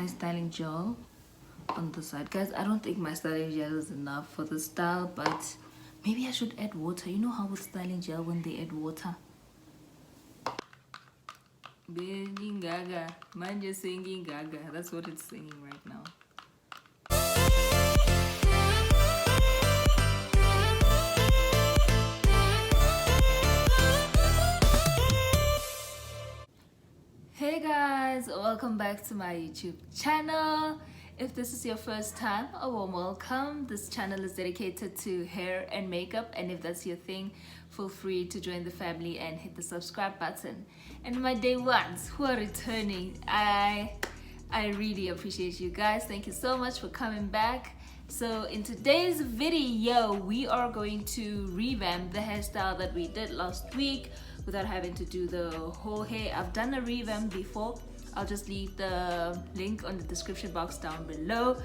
my styling gel on the side. Guys, I don't think my styling gel is enough for the style, but maybe I should add water. You know how with styling gel when they add water, gaga, manje singing gaga. That's what it's singing right now. Hey guys, welcome back to my YouTube channel. If this is your first time, a warm welcome. This channel is dedicated to hair and makeup, and if that's your thing, feel free to join the family and hit the subscribe button. And my day ones who are returning, I really appreciate you guys. Thank you so much for coming back. So in today's video, we are going to revamp the hairstyle that we did last week without having to do the whole hair. I've done a revamp before. I'll just leave the link on the description box down below.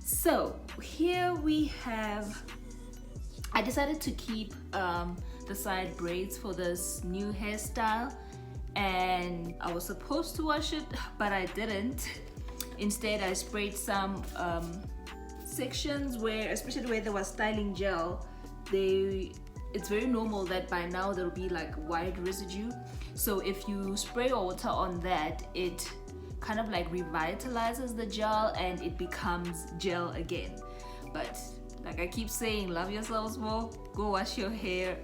So here we have, I decided to keep the side braids for this new hairstyle, and I was supposed to wash it, but I didn't. Instead, I sprayed some sections where, especially where there was styling gel, it's very normal that by now there'll be like white residue. So if you spray water on that, it kind of like revitalizes the gel and it becomes gel again. But like I keep saying, love yourselves more. Go wash your hair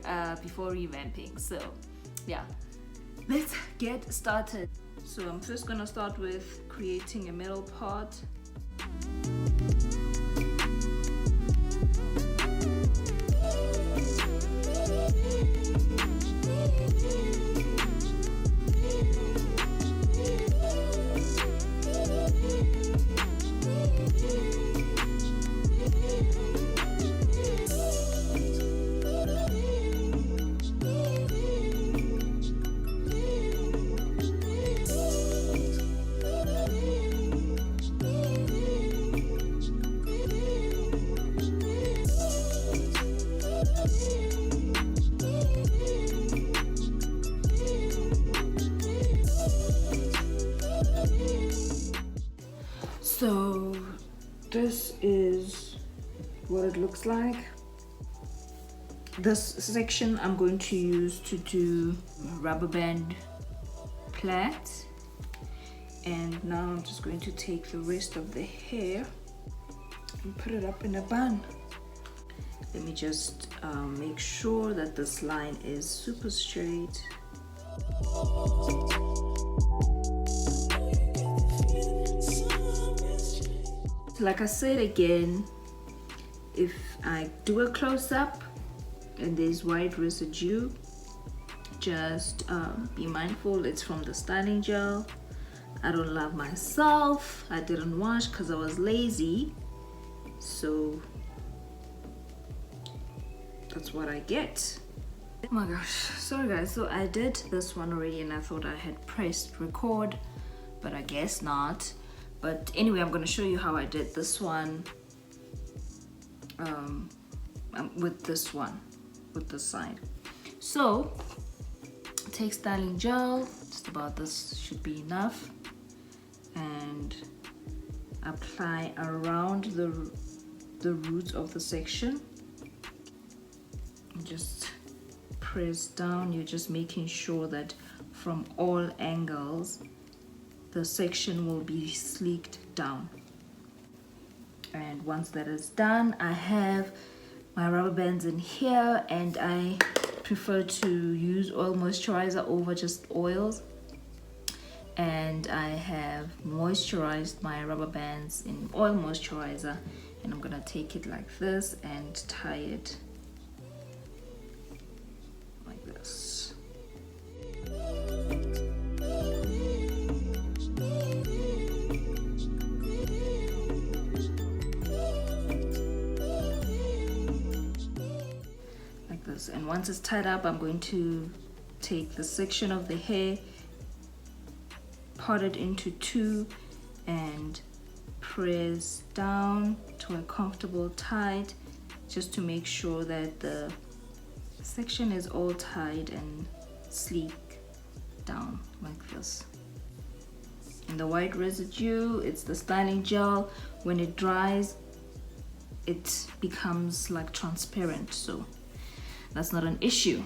before revamping. So yeah, let's get started. So I'm first gonna start with creating a middle part. So this is what it looks like. This section I'm going to use to do rubber band plait, and now I'm just going to take the rest of the hair and put it up in a bun. Let me just make sure that this line is super straight. Like I said again, if I do a close-up and there's white residue, just be mindful it's from the styling gel. I don't love myself. I didn't wash because I was lazy, so that's what I get. Oh my gosh, sorry guys. So I did this one already and I thought I had pressed record, but I guess not. But anyway, I'm going to show you how I did this one with this one, with this side. So take styling gel, just about this should be enough, and apply around the roots of the section. Just press down. You're just making sure that from all angles the section will be sleeked down. And once that is done, I have my rubber bands in here, and I prefer to use oil moisturizer over just oils. And I have moisturized my rubber bands in oil moisturizer, and I'm gonna take it like this and tie it like this. And once it's tied up, I'm going to take the section of the hair, part it into two, and press down to a comfortable tight, just to make sure that the section is all tied and sleek down like this. And the white residue, it's the styling gel. When it dries, it becomes like transparent, so that's not an issue.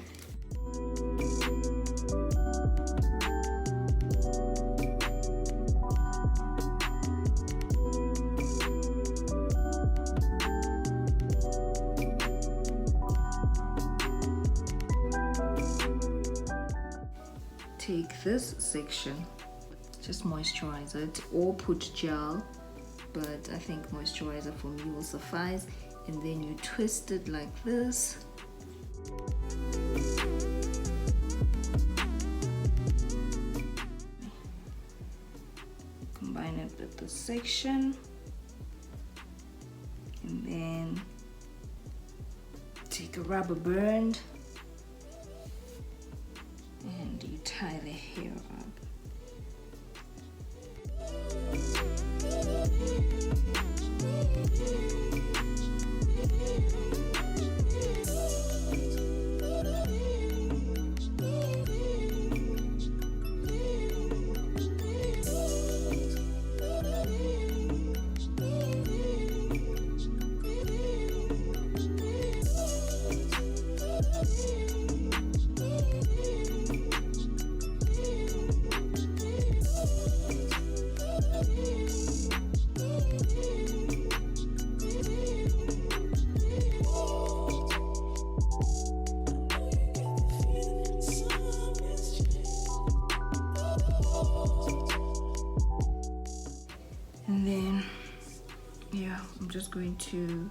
Take this section, just moisturize it or put gel, but I think moisturizer for me will suffice. And then you twist it like this. Combine it with the section, and then take a rubber band and you tie the hair up. And then, yeah, I'm just going to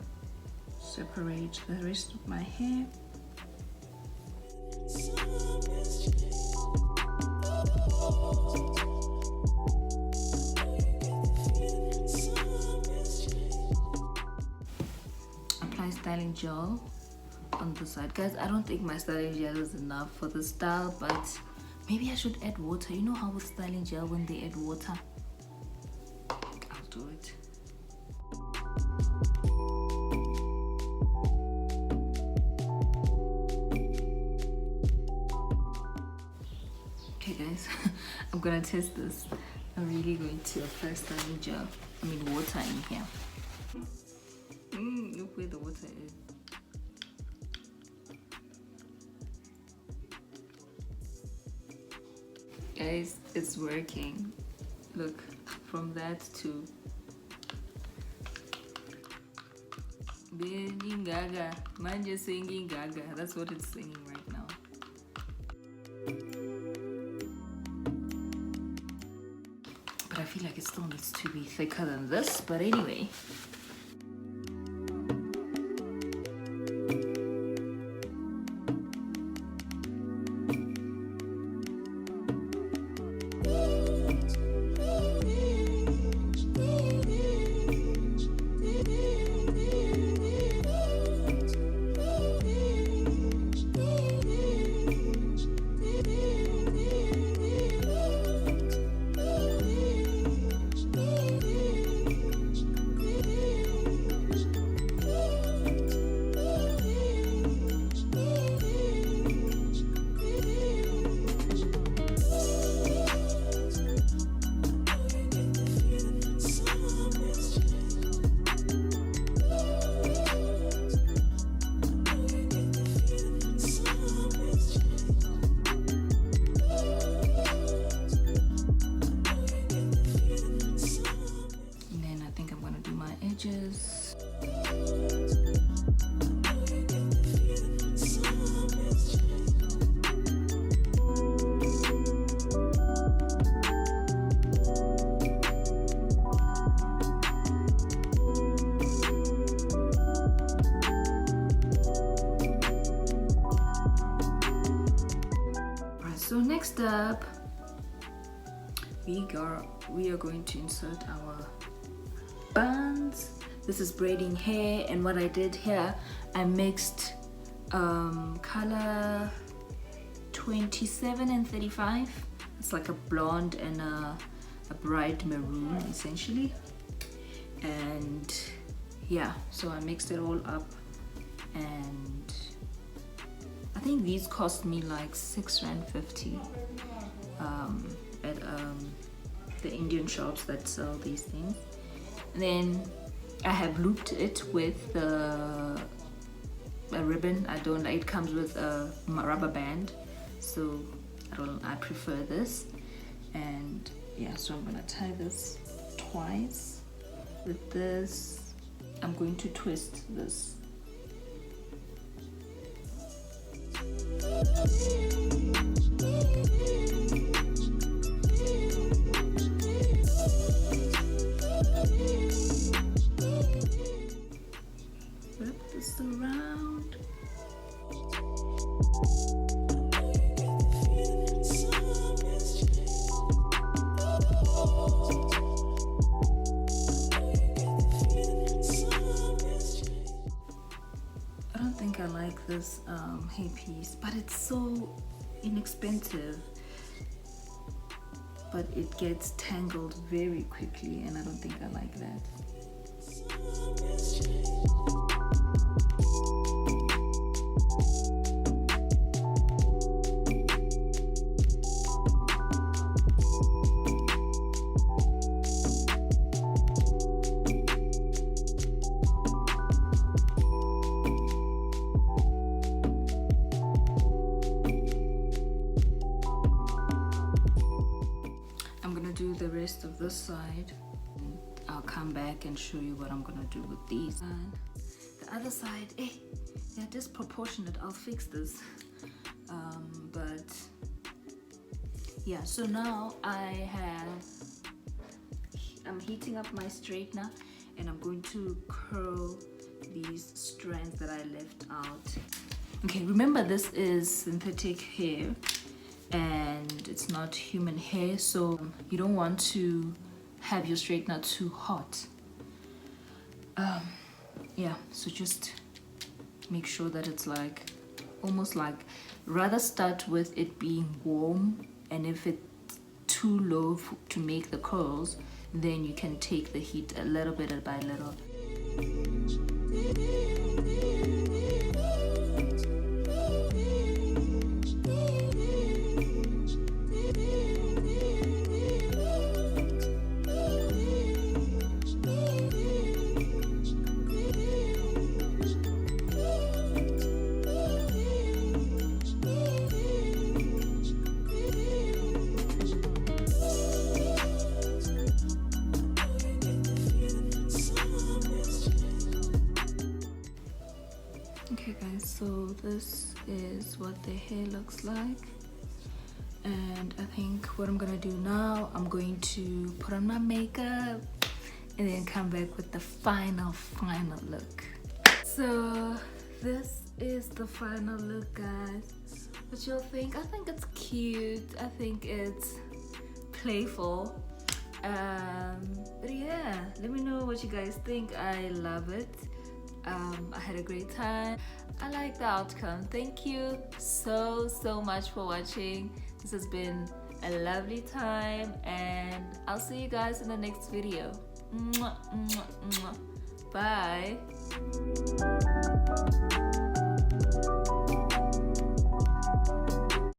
separate the rest of my hair. Apply styling gel on the side. Guys, I don't think my styling gel is enough for the style, but maybe I should add water. You know how with styling gel, when they add water, I'll do it. Okay guys, I'm gonna test this. I'm really going to apply styling gel, water in here. Look where the water is. Guys, it's working. Look, from that to singing gaga, manje singing gaga. That's what it's singing right now. But I feel like it still needs to be thicker than this. But anyway. Edges. Right, so next up we are going to insert our buns. This is braiding hair, and what I did here, I mixed color 27 and 35. It's like a blonde and a bright maroon essentially. And yeah, so I mixed it all up, and I think these cost me like 6.50 Rand at the Indian shops that sell these things. And then I have looped it with a ribbon. I don't like, it comes with a rubber band, so I prefer this. And yeah, so I'm gonna tie this twice with this. I'm going to twist this. Wrap this around. I don't think I like this hair piece, but it's so inexpensive. But it gets tangled very quickly, and I don't think I like that. Do the rest of this side. I'll come back and show you what I'm gonna do with these. And the other side, they're disproportionate. I'll fix this. But yeah, so now I'm heating up my straightener, and I'm going to curl these strands that I left out. Okay, remember this is synthetic hair and it's not human hair, so you don't want to have your straightener too hot. Yeah, so just make sure that it's like almost like, rather start with it being warm, and if it's too low to make the curls, then you can take the heat a little bit by little. Okay guys, so this is what the hair looks like, and I think what I'm gonna do now, I'm going to put on my makeup and then come back with the final look. So this is the final look, guys. What y'all think? I think it's cute, I think it's playful, but yeah, let me know what you guys think. I love it. I had a great time. I like the outcome. Thank you so much for watching. This has been a lovely time, and I'll see you guys in the next video. Mwah, mwah, mwah. Bye.